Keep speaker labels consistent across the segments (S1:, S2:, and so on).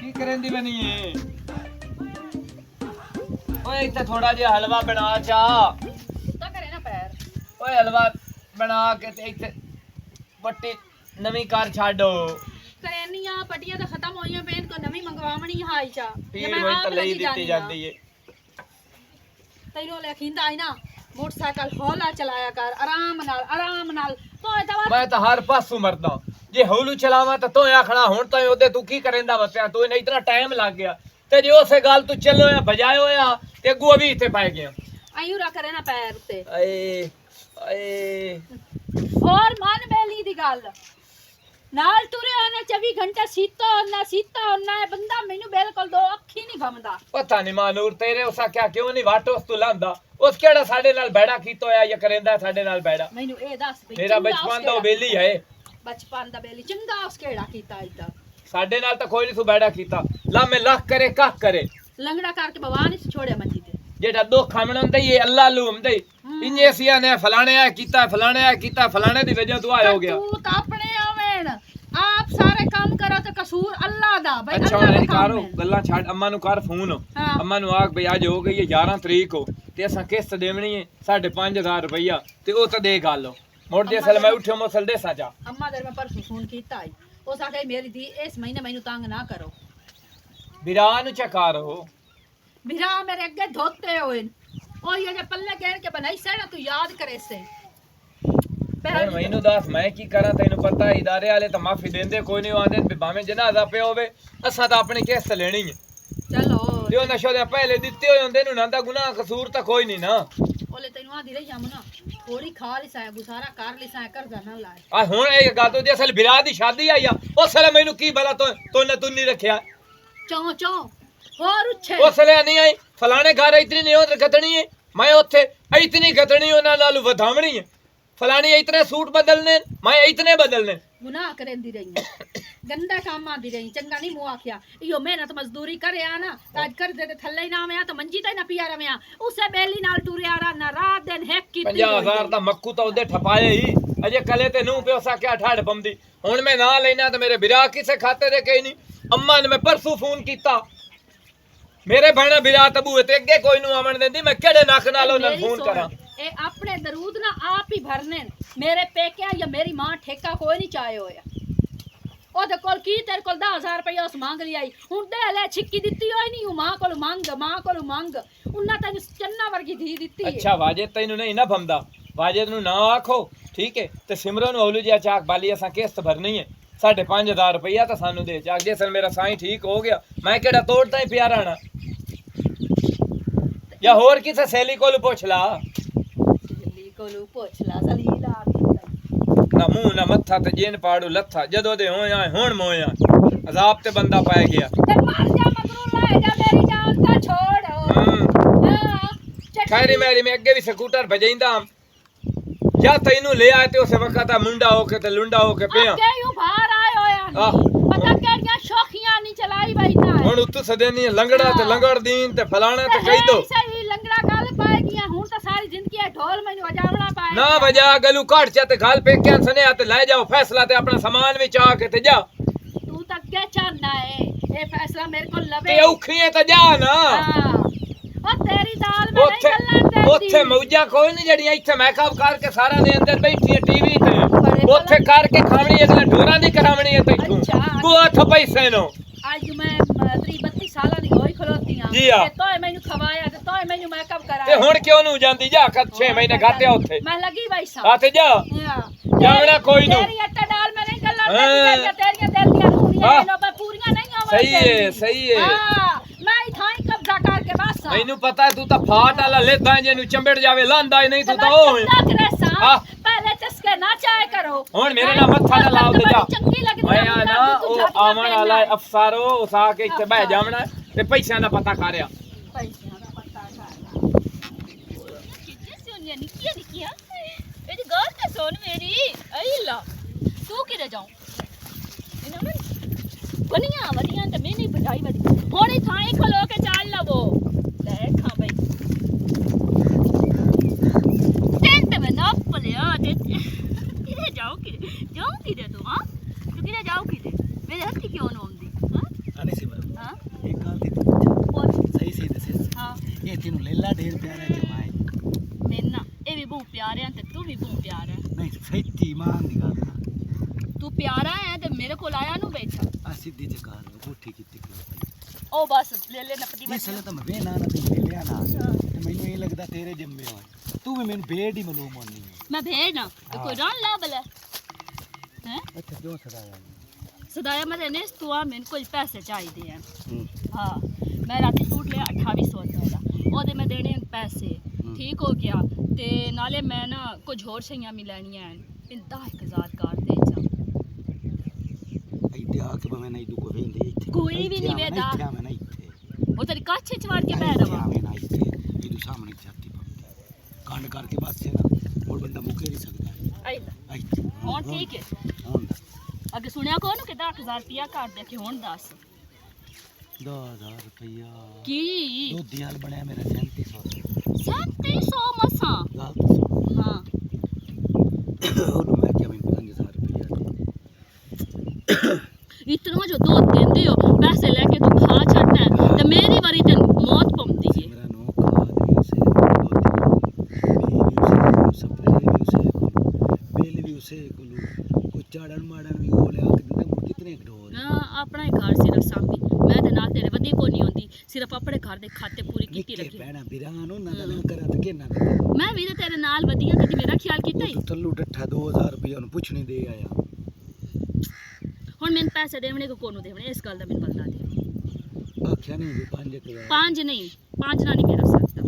S1: की करेंदी बनी है ओए इत्थे थोड़ा जिहा हलवा बना चा
S2: ਤਾਂ ਕਰੇ ਨਾ ਪੈਰ
S1: ओए हलवा बना के ते इत्थे पट्टी नवी कार छाड़ो
S2: ਕਰੇਨੀਆਂ ਪੱਟੀਆਂ ਤਾਂ ਖਤਮ ਹੋਈਆਂ ਪਈਆਂ ਕੋ ਨਵੀਂ ਮੰਗਵਾਵਣੀ ਹਾਈ ਚਾ
S1: पीड़ होई तो लई दित्ती जांदी है
S2: ਤੈਨੂੰ ਲਖਿੰਦਾ ਆਈ ਨਾ मोटरसाइकिल हौला चलाया कर आराम नाल तो दवा
S1: मैं तो हर पासों मरदा जे हौलू चलावा तो तू आखना हुन तो ओदे तू की करेंदा बसिया तू ने इतना टाइम लग गया ते जे उसे गल तू चलो या बजायो या ते अगू भी इथे पाए गया
S2: आयू रा करे ना पैर ते
S1: ए
S2: और मन बेली दी गल नाल तुरे आने 24 घंटे सीता होना है बंदा मेनू बिल्कुल दो अखी नहीं गमदा
S1: पता नहीं मानूर तेरे उसा क्या क्यों नहीं वाटो उस तू लांदा उस केड़ा साडे नाल बैड़ा कीतो होया या करेंदा साडे नाल बैड़ा
S2: मेनू ए दस बई
S1: मेरा बचपन तो बेली है
S2: बचपन दा बेली चंगा उस केड़ा कीता इदा
S1: साडे नाल तो कोई नहीं तू बैड़ा कीता ला मैं लख करे कख करे
S2: लंगड़ा करके भगवान इस छोड़े मंजी ते
S1: जेड़ा दो खामण हुंदे ये अल्लाह लू हुंदे इन्ने सिया ने फलाने आ कीता फलाने दी वजह तू आया हो गया
S2: तू तो अपने आवेन आप सारे काम करो तो कसूर अल्लाह दा भाई
S1: अच्छा
S2: अल्लाह
S1: नहीं
S2: दा काम
S1: करो
S2: है
S1: गल्ला छाड़ अम्मा नु कर फोन
S2: हाँ।
S1: अम्मा नु आख भई आज हो गई है 11 तरीक हो ते असा किस्त देवनी है 5,500 रुपया ते ओ तो दे गल मोड़ दे सल मैं उठो मसल दे साजा
S2: अम्मा दर में परसों फोन कीता आई ओ साके मेरी दी इस महीने मैनू तंग ना करो
S1: बिरा नु चकार हो
S2: बिरा मेरे अगे धोते होए ओ ये जे पल्ले घेर के बनाई से ना तू याद करे से
S1: ਹੁਣ ਮੈਨੂੰ ਦੱਸ ਮੈਂ ਕੀ ਕਰਾਂ ਤੈਨੂੰ ਪਤਾ ਇਦਾਰੇ ਵਾਲੇ ਤਾਂ ਮਾਫੀ ਦਿੰਦੇ ਕੋਈ ਨਹੀਂ ਆਂਦੇ ਵੀ ਭਾਵੇਂ ਜਨਾਜ਼ਾ ਪਿਆ ਹੋਵੇ ਅਸਾਂ ਤਾਂ ਆਪਣੀ ਕਿਸ਼ਤ ਲੈਣੀ ਹੈ
S2: चलो
S1: ਤੇ ਉਹ ਨਸ਼ੋ ਦੇ ਪਹਿਲੇ ਦਿੱਤੇ ਹੋਏ ਹੁੰਦੇ ਨੂੰ ਨਾ ਦਾ ਗੁਨਾਹ ਕਸੂਰ ਤਾਂ ਕੋਈ ਨਹੀਂ ਨਾ
S2: ओले तैनू आदी रही हम ना थोड़ी खा ली साए गुजारा कर ली साए कर जाना लाए
S1: ਆ ਹੁਣ ਇਹ ਗੱਲ ਤੋਂ ਦੀ ਅਸਲ ਬਿਰਾ ਦੀ ਸ਼ਾਦੀ ਆਈ ਆ ਉਸ ਵੇਲੇ ਮੈਨੂੰ ਕੀ ਭਲਾ ਤੂੰ ਨਹੀਂ ਰੱਖਿਆ
S2: चौ चौ और उछे
S1: ਉਸ ਵੇਲੇ ਨਹੀਂ ਆਈ ਫਲਾਣੇ ਘਰ ਇਤਨੀ ਨਹੀਂ ਉਹ ਗਤਣੀ ਹੈ ਮੈਂ ਉੱਥੇ ਇਤਨੀ ਗਤਣੀ ਉਹਨਾਂ ਨਾਲ ਵਧਾਵਣੀ ਹੈ फलानी इतने सूट बदलने मैं इतने बदलने
S2: गुनाह करेंदी रही गंदा काम आंदी रही चंगा नहीं मुंह आखिया इयो मेहनत मजदूरी करे आ ना आज कर दे थल्ले ना में आ तो मंजी ते ना पिया रवे आ उसे बेली नाल टुरे आ रहा ना रात दिन हैक की
S1: 50,000 दा मक्कू तो ओदे ठपाए ही अजे कले ते नू पैसा क्या ठाड़ बमदी हुन मैं ना लेना तो मेरे बिरा किसे खाते दे कहीं नहीं अम्मा ने मैं परसों फोन कीता मेरे भाना बिरा तबू ते अगे कोई नु आवन देंदी मैं केड़े नख नाल ओनू फोन करा
S2: ए अपने दरूद ना आप ही भरने मेरे पेके या मेरी मां ठेका कोई नहीं चाहे होया ओदे कोल की तेरे कोल 10,000 रुपया उस मांग लिया हुन दे ले छिक्की दित्ती होई नहीं मां कोल मांग उन्ना तैनू चन्ना वर्गी धी दित्ती
S1: अच्छा वाजिद तैनू नहीं ना भमदा वाजिद नु ना आखो ठीक है ते सिमरन ओलू जी चाक बाली असा किस्त भरनी है 5,500 रुपया तो सानू दे चाक जे सन मेरा साईं ठीक हो गया मैं केड़ा तोड़ता ही प्यारा ना या होर किसे सहेली कोल पूछ ला
S2: कोलू पोछला सलीला
S1: ना मुंह ना मत्था ते जेन पाड़ू लथा जदों दे होया हुन मोया अजाब ते बंदा पाए गया
S2: ते मर जा मगरू ले जा मेरी जान का छोड़ हां
S1: खैरी मेरी में अगे भी स्कूटर भजैंदा या तैनू ले आए ते उस वक्त मुंडा होके ते लुंडा होके पिया
S2: के यू बाहर आए होया पता केड़ियां शौखियां नहीं चलाई भाई ना
S1: हुन उत्तू सदेनी लंगड़ा ते लंगड़ दीन ते फलाना ते कही दो
S2: सही लंगड़ा गल पाए गया हुन तो सारी जिंदगी ढोल मैनू बजावना पाए
S1: ना बजा गलू काट चा ते गाल पे क्या सने आते ले जाओ फैसला ते अपना सामान विच आ के ते जा
S2: तू तक क्या चाहना है ये फैसला मेरे को लवे
S1: ते औखी है ते जा ना
S2: हां ओ तेरी दाल में नहीं चलना देती
S1: ओथे मौजा कोई नहीं जड़ियां इथे मेकअप करके सारा दे अंदर बैठी है टीवी ते ओथे करके खावणी अगला ढोरा दी करावणी है तैथू को हथ पैसे नो
S2: आज मैं 32 साल दी होई खलोती हां ते तोय मैनू खवाया ते तोय मैनू मेकअप कराया
S1: ते हुन क्यों नु जांदी जा कद 6 महीने घाटे ओथे
S2: मैं लगी भाई साहब
S1: आते जा जावड़ा कोई नु
S2: तेरी अट्टा डाल में नहीं गल्ला तेरी दिल दी पूरियां नो पे पूरियां नहीं आवे
S1: सही है
S2: हां मैं इथाई कब्जा करके बस
S1: मैनू पता है तू ता फाट वाला लेदा जेनु चंबड़ जावे लांदा ही नहीं तू ता ओ
S2: हां पहले चस्के ना चाहे करो
S1: हुन मेरे ना मत्था ना लाओ ते जा
S2: चंगी लगदी
S1: मैं ना ओ आवन वाला अफसरो उसा के इथे बह जावना ते पैसा ना पता करया
S2: पैसा ना पता कर
S3: कितने सोनिया निकिया मेरी गल ते सुन मेरी आई ला तू किरे जाऊं इना बनिया वडिया ते मैं नहीं बजाई वडी थोड़ी थाई खलो के चाल लवो देखा भाई टेंट में ना पलिया ते किरे जाओ किरे तू हां तू किरे जाओ किरे मेरे हत्ती क्यों न आंदी हां
S1: अरे सिमरन
S4: एक गल दी तू पुछा
S3: और
S4: सही सही दसे
S3: हाँ
S4: ये तेनू लेला ढेर प्यारा जमाए
S3: मेरा ये भी बहुत प्यारे हैं ते तू भी बहुत प्यारा है
S4: नहीं सच्ची मान दी गल ना
S3: तू प्यारा है ते मेरे को आया नु बैठा
S4: आ सीधी जगह झूठी कीती
S3: ओ बस ले ले नपदी
S4: ये सले तो मैं बेना ना तू लिया ना ते मैनू ये लगदा तेरे जम्मे होए तू भी मैनू बेड ही मालूम होनी
S3: मैं भेड़ ना तो कोई रन ला बले हैं
S4: अच्छा क्यों सदाया
S3: सदाया मैं ने तू आ मेरे को पैसे चाहिए हैं हाँ मैं राती सूट लिया 2800 रुपए का ओदे मैं देने हैं पैसे ठीक हो गया ते नाले मैं ना कुछ होर शइयां भी लैनियां हैं 10,000 कर दे जा
S4: इत्ते आके मैं नहीं दुको वेंदे इत्ते
S3: कोई भी नहीं वेदा
S4: इत्ते मैं नहीं इत्ते
S3: वो तेरी काछे चवाड़ के पैर रवा
S4: मैं नहीं इत्ते ये तू सामने जाती कांड करके बस से ना और बंदा मुके नहीं सकता
S3: आई
S4: इत्ते
S3: हुन ठीक है
S4: हुन
S3: अगे सुनिया को कि 10,000 रुपया कर दे कि हुन दस
S4: 10,000 रुपया
S3: की
S4: दो दियाल बनया मेरा 3700
S3: 3700 मसा
S4: गल तो सुन
S3: हाँ
S4: और मैं क्या मैं 5000 रुपया
S3: इतना जो दो देंदे हो पैसे लेके तू खा छड़ना है ते मेरी बारी ते मौत पौंदी है
S4: मेरा नो खाद भी उसे बी भी उसे स्प्रे भी उसे बेल भी उसे कुछ चाड़न माड़न भी हो लिया कितने ढोल
S3: ना अपना ही घर सिर्फ सांभी मैं ते नाल तेरे वदी को नहीं होंदी सिर्फ अपने घर दे खाते पूरी कीती
S4: निक्के
S3: रखी
S4: भैणा बिरान हो ना ना करा ते के ना
S3: मैं भी ते तेरे नाल वदियां कदी मेरा ख्याल कीता ही
S4: तल्लू डट्ठा 2000 रुपया नु पुछनी दे आया
S3: हुन मैंने पैसे देवने को कोनु देवने इस गल दा मैंने बता दे
S4: आख्या नहीं भी 5000
S3: पांच नहीं पांच ना नहीं मेरा सकता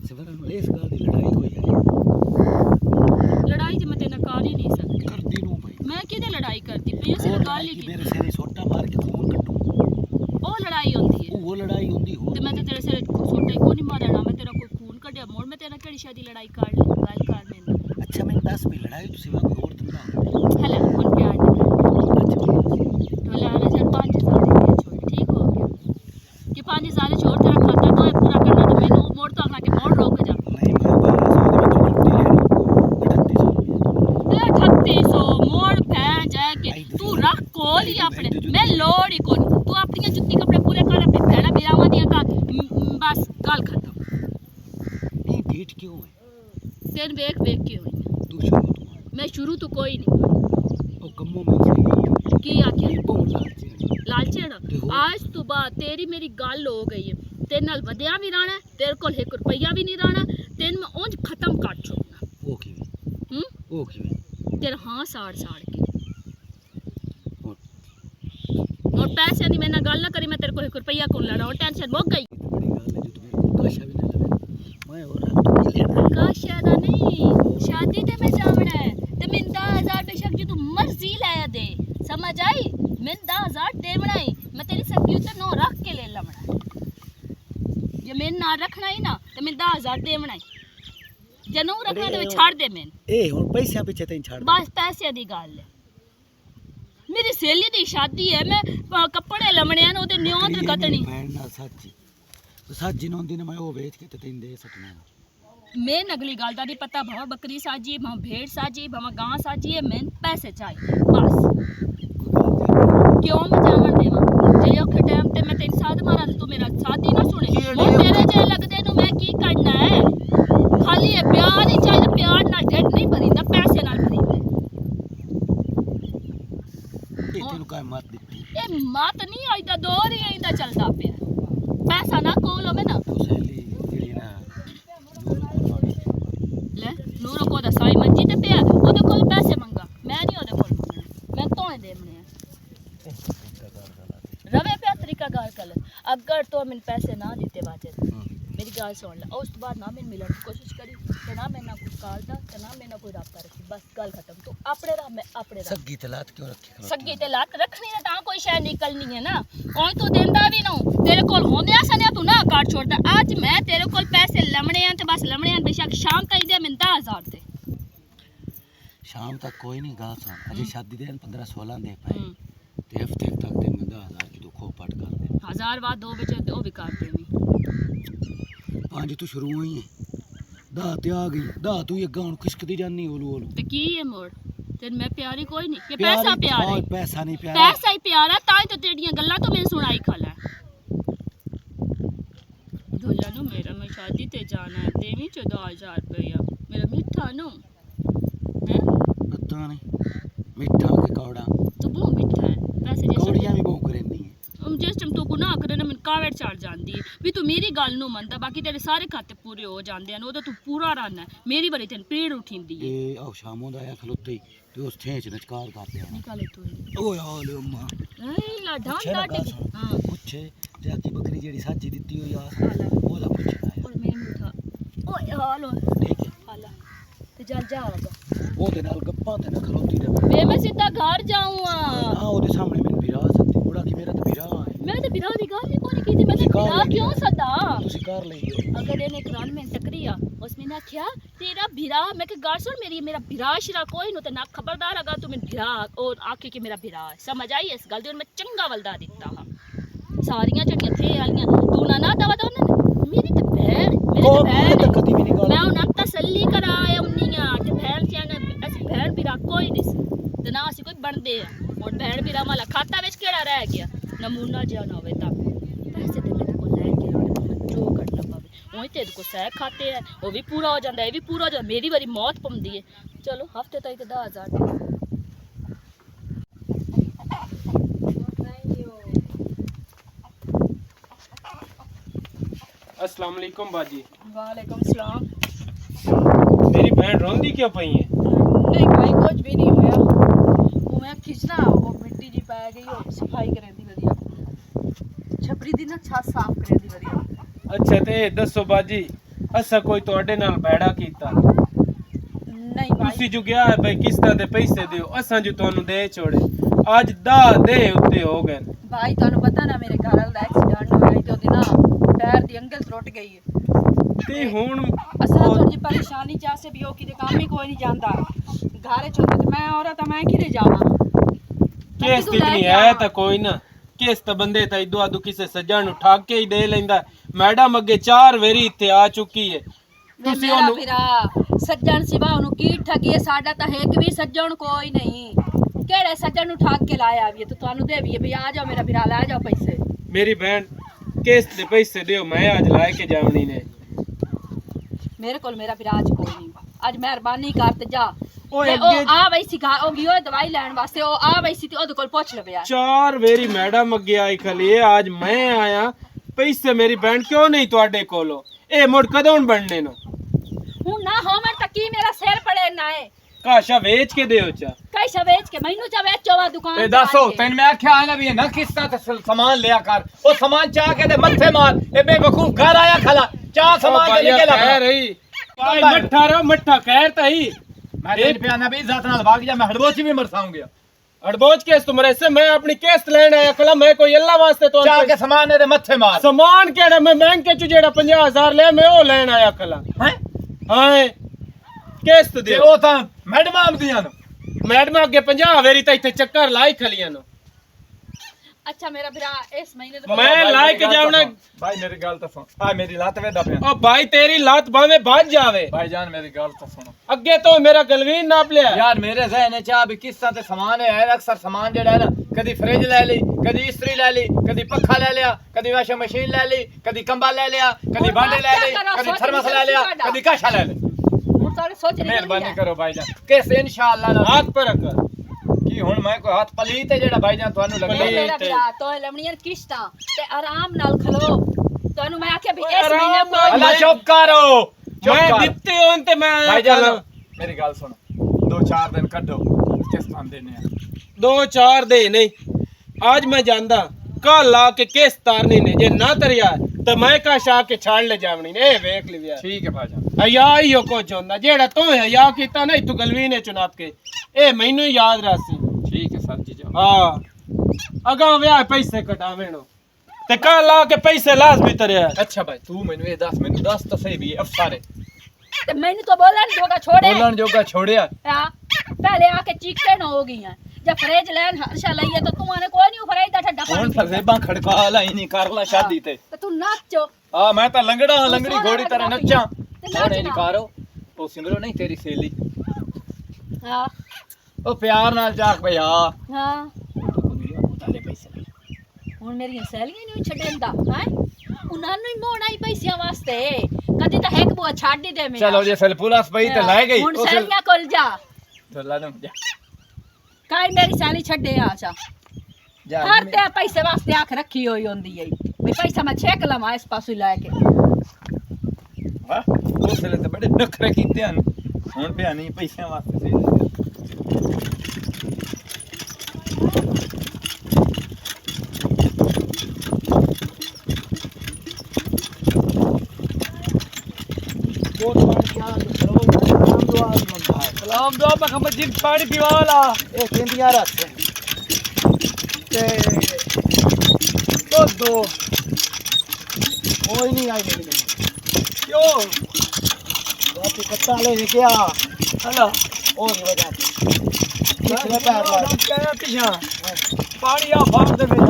S4: सिमरन इस गल दी लड़ाई कोई है
S3: लड़ाई ते मैं तेरे नाल कर ही नहीं सकती
S4: करदी नु भाई
S3: मैं किदे लड़ाई करती पई सिर्फ गल ही की
S4: मेरे सिरे सोटा मार के खून कट्टू
S3: ओ लड़ाई होंदी है
S4: वो लड़ाई हुंदी हो
S3: ते मैं ते तेरे सिर सोटे को नहीं मारना मैं तेरा कोई खून कढ़िया मोड़ मैं तेरा केड़ी शादी लड़ाई कर ले गल कर मैंने
S4: अच्छा मैं 10 भी लड़ाई तो सिवा कोई और धंधा
S3: हेला हुन प्यार नहीं
S4: अच्छा
S3: ढोला आना चल 5000 दे छोड़ ठीक हो गया कि 5000 छोड़ तेरा खाता तो है पूरा करना तो मैंने वो मोड़ तो आखा के मोड़ रोक जा
S4: नहीं मैं 1200 ਦੇ ਵਿੱਚ ਲੁੱਟੀ ਲੈਣੀ
S3: 3800 मोड़ फै जाए के तू रख कोल ही अपने मैं लोड़ ही कोनी तू अपनी जुत्ती कपड़े पूरे कर अपनी भैणा बिरावा दिया का बस गल खत्म
S4: नहीं ढीठ क्यों है
S3: तेन वेख वेख के हुई
S4: तू शुरू तो
S3: मैं शुरू तो कोई नहीं
S4: ओ कम्मों में सही
S3: की आख्या
S4: ये बहुत लालची
S3: लालची है
S4: ते
S3: ना
S4: हो।
S3: आज तो बाद तेरी मेरी गल हो गई है तेरे नाल वधिया भी रहना है, तेरे को 1 रुपया भी नहीं रहना तेन मैं उंज खत्म कर छोड़ना
S4: वो किवें वो किवें
S3: तेरा हाँ साड़ साड़ के और पैसे दी मेरे नाल गल ना करी मैं तेरे को 1 रुपया कौन लड़ा और टेंशन मुक गई
S4: बड़ी गल है जो तू मेरे को काशा भी ना लगे मैं और रख तो लेना
S3: काशा दा नहीं शादी ते में जावना है ते मैं 10,000 बेशक जो तू मर्जी लाया दे समझ आई मैं 10,000 देवना ही मैं तेरी सब्जी उते नो रख के ले लवना जे मैं ना रखना ही ना ते मैं 10,000 देवना ही जे नो रखना ते छाड़ दे मैं
S4: ए हुन पैसा पीछे तैन छाड़
S3: बस पैसे दी गल है मेरी सहेली दी शादी है मैं कपड़े लमने हैं ओते न्योत कतनी
S4: बहन ना सच्ची तो सच्ची नोंदी ने मैं वो बेच के ते तैन दे सकना
S3: मैं अगली गल दा नहीं पता भाव बकरी साजी भाव भेड़ साजी भाव गां साजी है मैं पैसे चाहिए बस क्यों मैं जावन देवा जे औखे टाइम ते मैं तेन साथ मारा तू मेरा साथ ही ना सुने और तेरे जे लगदे नु मैं की करना है खाली है प्यार ही चाहिए प्यार ना ढेड नहीं भरींदा पैसे नाल भरींदा
S4: ए तेन का मत दित्ती
S3: ए मत नहीं आईदा दौर ही आईदा चलदा पे पैसा ना कोल होवे ना
S4: तो सहेली जेड़ी ना
S3: ले नूरो को दा साई मंजी ते पे ओदे कोल पैसे मंगा मैं नहीं ओदे कोल मंगने मैं तोए देवने रवे पे तरीका गाल कर अगर तो मैंने पैसे ना दिते बाजे मेरी गाल सुन ले और उस बाद ना मैं मिलने की कोशिश करी तो ना मैं ना कुछ काल दा तो ना मैं ना कोई रास्ता रखी बस गल खत्म तू अपने राह मैं अपने राह
S4: सग्गी तलात क्यों रखी
S3: सग्गी ते लात रखनी ना ता कोई शय निकलनी है ना ओए तो देंदा भी ना तेरे कोल होंदे सने तू ना काट छोड़दा आज मैं तेरे कोल पैसे लमणे हैं ते बस लमणे हैं बेशक शाम तक दे मैं 10,000 दे
S4: शाम तक कोई नहीं गा सुन अभी शादी दे 15-16 दे पाए ते हफ्ते तक दे मैं 10,000 की तो खो पट कर दे
S3: 1000 बाद 2 बजे तो भी काट देवी
S4: 5 तो शुरू हुई है दा ते आ गई दा तू ये गाउन खिसकदी जानी ओलू ओलू
S3: ते की है मोड़ तेरे मैं प्यारी कोई नहीं, ये पैसा प्यार है।
S4: पैसा नहीं प्यार,
S3: पैसा ही प्यार है, ताई तो तेरियां गल्लां तो मैं सुनाई खला दुल्हन नु मेरा मैं शादी ते जाना है, देवी 14,000 रुपया मेरा मिठा नु हैं
S4: पता नहीं मिठा के कौड़ा,
S3: तो बहुत मिठा है पैसे जैसे
S4: कौड़ियां भी भौंक रही हैं।
S3: जिस टाइम तू गुनाह करे ना मैं कावड़ चढ़ जाती है भी तू मेरी गल नु मनदा, बाकी तेरे सारे खाते पूरे हो जांदे हैं, ओदा तू पूरा रहना है, मेरी बड़ी तेन पीड़ उठींदी है।
S4: ये आओ शामों दा आया खलोते ही ते उस ठेच नचकार कर दिया
S3: निकाले तू
S4: ओए हाल अम्मा
S3: ए ला ढांड
S4: छेना
S3: डाटे
S4: गासा।
S3: हां
S4: पुछे ते आती बकरी जेड़ी साची दित्ती हो यार ओला पुछना है
S3: और मैं उठा ओए हालो
S4: ठीक है
S3: हाला ते जल जाओगा
S4: ओदे नाल गप्पा ते ना खलोती रहे
S3: वे मैं सीधा घर जाऊं
S4: हां ओदे सामने मैंने बिरा सकती बुढ़ा कि मेरा तो बिरा है
S3: मैं तो बिना दी गल नहीं कोनी कीती, मैं तो बिना क्यों सदा
S4: तुसी कार ले
S3: अगर इन्हें कुरान में टकरिया उसमें ना क्या तेरा भिरा, मैं के गाल सुन मेरी मेरा भिरा शिरा कोई नो ते ना खबरदार अगर तू मैं भिरा और आके कि मेरा भिरा है, समझ आई इस गल दी, मैं चंगा वलदा दित्ता हां सारियां जड़ियां थे आलियां तू ना दवा दो मेरी तो बहन मेरी तो बहन
S4: तो कदी भी नहीं
S3: मैं
S4: गाल
S3: उन तसल्ली कराया उन्नियां ते बहन से ऐसी बहन भिरा कोई नहीं ते ना असि कोई बनदे हैं और बहन भिरा वाला खाता विच केड़ा रह गया नमूना जिहा ना होवे तां पैसे ते मेरे को लेके आने जो करना पवे ओए तेरे को सह खाते है वो भी पूरा हो जांदा है, ये भी पूरा हो जांदा, मेरी बारी मौत पौंदी है। चलो हफ्ते तक ते 10,000
S5: अस्सलाम वालेकुम बाजी।
S2: वालेकुम सलाम।
S5: मेरी बहन रोंदी क्यों पई है?
S2: नहीं भाई कुछ भी नहीं होया, वो मैं खिंचना वो मिट्टी जी पै गई वो सफाई करें दी वधिया छपरी दी ना छत साफ करें दी वधिया।
S5: अच्छा ते दसो बाजी असा कोई ਤੁਹਾਡੇ ਨਾਲ ਬੈੜਾ ਕੀਤਾ?
S2: नहीं भाई
S5: ਤੁਸੀਂ ਜੋ ਗਿਆ ਹੈ ਬਈ ਕਿਸ਼ਤਾਂ ਦੇ ਪੈਸੇ ਦਿਓ ਅਸਾਂ ਜੋ ਤੁਹਾਨੂੰ ਦੇ ਛੋੜੇ ਅੱਜ 10 ਦੇ ਉੱਤੇ ਹੋ ਗਏ
S2: भाई ਤੁਹਾਨੂੰ पता ना मेरे घर वाला एक्सीडेंट होया तो ओदी ना पैर दी अंगल टुट गई है
S5: ਤੇ ਹੁਣ
S2: असा थोड़ी जी परेशानी चासे भी हो कि काम ही कोई नहीं जानता घरे चोते तो मैं औरत मैं किरे जावा
S5: ਕਿਸ਼ਤ ਇਤਨੀ ਹੈ ਤਾਂ ਕੋਈ ਨਾ ਕਿਸ਼ਤ ਬੰਦੇ ਤਾਂ ਇਦੋ ਆਦੂ ਕਿਸੇ ਸੱਜਣ ਨੂੰ ਠੱਗ ਕੇ ਹੀ ਦੇ ਲੈਂਦਾ। ਮੈਡਮ ਅੱਗੇ 4 ਵਾਰੀ ਇੱਥੇ ਆ ਚੁੱਕੀ ਹੈ ਤੁਸੀਂ
S2: मेरा
S5: ਉਹਨੂੰ
S2: फिरा सज्जन सिवा ओनु की ठगी साडा ता एक भी सज्जन कोई नहीं केड़े सज्जन नु ठग के लाया भी तो थानु दे भी भई आ जाओ मेरा फिरा ले जाओ पैसे
S5: ਮੇਰੀ ਬਹਿਣ ਕਿਸ਼ਤ ਦੇ ਪੈਸੇ ਦਿਓ ਮੈਂ ਅੱਜ ਲੈ ਕੇ ਜਾਵਣੀ ਨੇ।
S2: मेरे कोल मेरा फिरा आज कोई नहीं आज मेहरबानी कर ते जा
S5: ओए
S2: ते ओ
S5: अगे-
S2: आ वई सी ओ गियो दवाई लेने वास्ते ओ आ वई सी ते ओदे कोल पूछ लवे यार
S5: 4 ਵਾਰੀ ਮੈਡਮ ਅੱਗੇ ਆਈ ਖਲੀ ਹੈ ਅੱਜ ਮੈਂ ਆਇਆ ਪੈਸੇ ਮੇਰੀ ਬਹਿਣ ਕਿਉਂ ਨਹੀਂ ਤੁਹਾਡੇ ਕੋਲੋਂ ਇਹ ਮੁੜ ਕਦੋਂ ਬਣਨੇ ਨੂੰ
S2: हूं ना होवन त की मेरा सिर पड़े ना है
S5: ਕਾਸ਼ਾ ਵੇਚ ਕੇ ਦਿਓ ਚਾ
S2: कैसे बेच के मैनू चा बेचोवा दुकान
S1: ਤੇ
S2: ते
S1: ਦੱਸੋ
S2: आके।
S1: ਤੈਨੂੰ ਮੈਂ ਆਖਿਆ ਹੈ ਨਾ ਵੀ ਇਹ ਨਾ ਕਿਸ਼ਤਾਂ ਤੇ ਸਮਾਨ ਲਿਆ ਕਰ ਉਹ ਸਮਾਨ ਚਾਹ ਕੇ ਤੇ ਮੱਥੇ ਮਾਰ ਇਹ ਬੇਵਕੂਫ ਘਰ ਆਇਆ ਖਲਾ ਚਾਹ ਸਮਾਨ ਦੇ ਕੇ
S5: ਕਹਿ
S1: ਲਾ
S5: ਰਹੀ ਭਾਈ ਮੱਠਾ ਰੋ ਮੱਠਾ ਕਹਿਰ ਤਾਂ ਹੀ
S1: ਮੈਂ ਤੈਨੂੰ ਪਿਆਨਾ ਵੀ ਇੱਜ਼ਤ ਨਾਲ ਭਾਗ ਜਾ ਮੈਂ ਹੜਬੋਚ ਵੀ ਮਰਸਾਉਂਗਾ
S5: अड़बोज केस तुम्हारे से मैं अपनी केस लेने आया खला मैं कोई अल्लाह वास्ते तो
S1: ਚਾਹ ਕੇ ਸਮਾਨ ਇਹਦੇ ਮੱਥੇ ਮਾਰ
S5: सामान केड़ा मैं बैंक के चु जेड़ा 50,000 ले मैं ओ लेने आया खला
S1: ਹੈ
S5: हां केस तो
S1: ਤੇ
S5: दे
S1: ਉਹ ਤਾਂ ਮੈਡਮਾਂ ਆਉਂਦੀਆਂ ਨੇ
S5: मैडम अगे 50 वेरी ता इथे चक्कर लाई खलियां नो
S2: अच्छा मेरा फिरा इस महीने तो
S5: मैं लाई के जावना
S1: भाई मेरी गल तो सुन आ मेरी लात वेदा पे
S5: ओ भाई तेरी लात बावे भाज जावे
S1: भाईजान मेरी गल तो सुनो
S5: अगे तो मेरा गलवीन नाप लिया
S1: यार मेरे जहन च आ भी किस्सा ते सामान है अक्सर सामान जेड़ा है ना कदी फ्रिज ले ली कदी इस्त्री ले ली कदी पक्खा ले लिया कदी वॉशिंग मशीन ले ली कदी कंबा ले लिया कदी भांडे ले ली कदी थर्मस ले लिया कदी काशा ले ली
S2: हुन सारे सोच रही
S1: मेहरबानी करो भाईजान कैसे इंशाअल्लाह ना
S5: हाथ पर रख
S1: की हुन मैं कोई हाथ पलीत है जेड़ा भाईजान ਤੁਹਾਨੂੰ
S2: मेरा
S1: लगे
S2: फिरा तो लमणियां किश्तां ते आराम नाल खलो तानु मैं आखे भी इस
S5: आराम
S2: महीने
S5: नाल-
S1: अल्लाह चुप करो
S5: मैं दित्ते होन ते मैं
S1: भाईजान मेरी गल सुन 2-4 दिन कड्डो किस्तां देने आ
S5: 2-4 दे नहीं आज मैं जानदा कल आके केस तारनी ने जे ना तरिया तो मैं का शा के छाड़ ले जावनी ने ए वेख लिया
S1: ठीक है भाईजान
S5: हया ही हो कुछ होंदा जेड़ा तू हया कीता ना इतू गलवी ने चुनाव के ए मैनू याद रासी
S1: ठीक है सर जी जाओ
S5: हां अगा व्याह पैसे कटावे नो ते कल आके पैसे लाज भी तरिया
S1: अच्छा भाई तू मैनू मैनू दस तो सही भी अफसारे
S2: ते मैंने तो बोलन जोगा छोड़े
S1: बोलन जोगा छोड़िया
S2: हां पहले आके चीखते न हो गई हैं जब फ्रिज लेन हर्षा लईए तो तू आने कोई नहीं फ्रिज दा ठड्डा
S1: ਹੁਣ ਫਰਜ਼ੇਬਾਂ ਖੜਕਾ लाई नहीं कर ला शादी ते
S2: ते तू नाचो
S1: आ मैं तो लंगड़ा लंगड़ी घोड़ी तरह नच्चा
S2: ते
S1: और
S2: नाचना।
S1: इनकारो ओ सिमरो नहीं तेरी सहेली
S2: हां
S1: ਉਹ ਪਿਆਰ ਨਾਲ ਜਾਕ ਭਈ ਹਾਂ
S2: ਹਾਂ
S1: ਤੁਹਾਡੇ ਪੈਸੇ ਲੈ।
S2: ਹੁਣ ਮੇਰੀਆਂ ਸਹੇਲੀਆਂ ਨੂੰ ਛੱਡਣ ਦਾ ਹੈ ਉਹਨਾਂ ਨੂੰ ਹੀ ਮੋੜਾਈ ਪੈਸਿਆਂ ਵਾਸਤੇ ਕਦੀ ਤਾਂ ਹੈਕ ਬੁਆ ਛੱਡ ਹੀ ਦੇ ਮੇਰਾ
S1: ਚਲੋ ਜੇ ਸਲਪੁਲਾਸ ਪਈ ਤੇ ਲੈ ਗਈ
S2: ਹੁਣ
S1: ਉਹ
S2: ਸਹੇਲੀਆਂ ਕੋਲ ਜਾ
S1: ਤੇ ਲੈ ਦਮ ਜਾ
S2: ਕਾਈ ਮੇਰੀ ਸਹੇਲੀ ਛੱਡੇ ਆ ਜਾ
S1: ਜਾ
S2: ਹਰ ਤੇ ਪੈਸੇ ਵਾਸਤੇ ਆਖ ਰੱਖੀ ਹੋਈ ਹੁੰਦੀ ਹੈ ਵੀ ਪੈਸਾ ਮੈਂ ਛੇਕ ਲਵਾਂ ਇਸ ਪਾਸੋਂ ਲੈ ਕੇ
S1: ਵਾਹ ਉਸ ਵੇਲੇ ਤੇ ਬੜੇ ਨਖਰੇ ਕੀਤੇ ਹਨ ਹੁਣ ਪਿਆ ਨਹੀਂ ਪੈਸਿਆਂ ਵਾਸਤੇ ਸੀ
S4: सलाम दो मोहम्मद जी पानी पीवाला ए केंदिया रख ते दो कोई नहीं आई मेरी में क्यों बाकी कत्ता ले क्या हला और वजह कितने पैर ला क्या पीछा पानी आ फाड़ दे में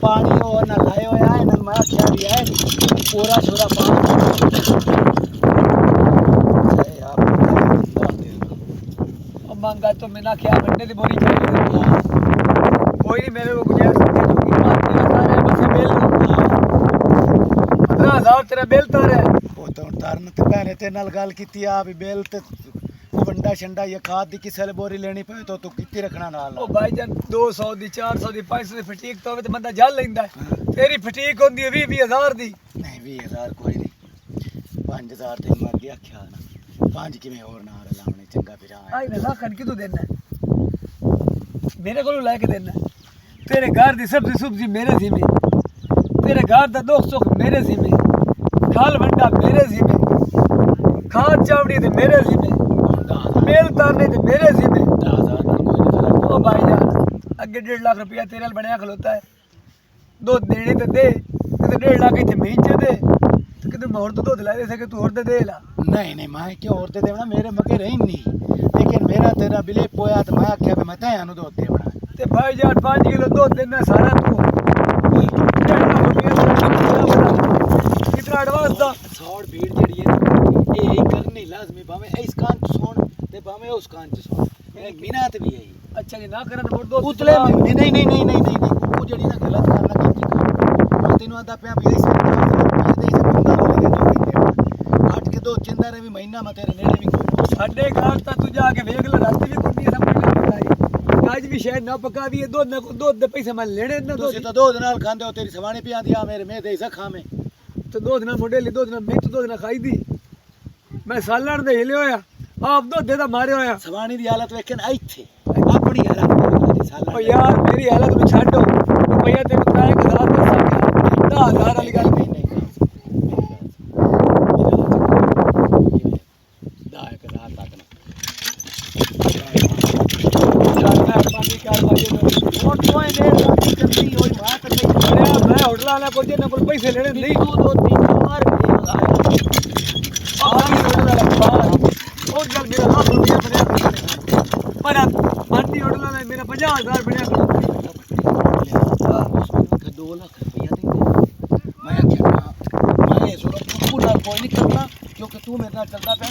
S4: पानी और ना लाए होया है ना मैं क्या भी है पूरा छोरा पानी मांगा तो मैंने क्या बनने दी बोरी चाहिए कोई नहीं मेरे को गुजारिश है जो कि बात तेरा सारे बस बिल 15,000 तेरा बिल तो है वो तो तारन ते पहले ते नाल गल कीती आ भी बिल ते वंडा शंडा ये खाद दी किसे बोरी लेनी पे तो तू कितनी रखना नाल ओ भाईजान 200 दी 400 दी 500 दी फटीक तो होवे ते बंदा जल लेंदा तेरी फटीक होंदी है 20,000 दी नहीं 20,000 कोई नहीं 5,000 ते मर गया ख्याल ना 5 किवें और ना लावने चंगा फिरा आई ना लाखन कितों देना मेरे को लेके देना तेरे घर दी सब्जी मेरे सी में तेरे घर दा दुख सुख मेरे सी में खाल वंडा मेरे सी में खाद चावड़ी ते मेरे सी में मेल तारने ते मेरे सी में 10,000 कोई नहीं फर्क ओ भाईजान अगे 1.5 लाख रुपया तेरे नाल बनया खलोता है दो देने ते दे ते 1.5 लाख इथे महीने दे कितने मोर तो दूध ला दे सके तू और दे ला नहीं मैं क्यों और दे देना मेरे मगे रही नहीं लेकिन मेरा तेरा बिले पोया तो मैं आख्या मैं तैयार नु दूध देवना ते भाई जान 5 किलो दूध देना सारा तू कितना एडवांस दा सौड़ भीड़ जेड़ी है ये करनी लाजमी भावे इस कान च सुन ते भावे उस कान च सुन एक मिनट भी है अच्छा जी ना करन मोर दूध उतले नहीं वो जेड़ी ना गलत करना काम तेनु आदा पे भी ऐसे दो चिंदा रे भी महीना में तेरे नेड़े भी कोई साडे घर ता तू जाके देख ले रात भी कोई सब पता आज भी शायद ना पका भी दूध ना दूध दे पैसे मैं लेने ना तुसी तो दूध नाल खांदे हो तेरी सवाणी पिया दिया मेरे में दे सखा में तो दूध ना मोडे ले दूध ना मैं तो दूध ना खाई दी मैं सालण दे हिले होया आप दूध दे दा मारे होया सवाणी दी हालत वेखन आई थे अपनी हालत सालण ओ यार मेरी हालत में छाड़ो भैया तेरे को 1000 वाली गल नहीं होटल को जे ना कोई पैसे लेने नहीं दो 3 और जल मेरा लाख रुपया बनया पर आंटी होटल वाला मेरा 50,000 बनया 2 लाख रुपया देंगे मैं क्या मैं जोर पूरा कोई नहीं करना क्योंकि तू मेरे साथ चलता है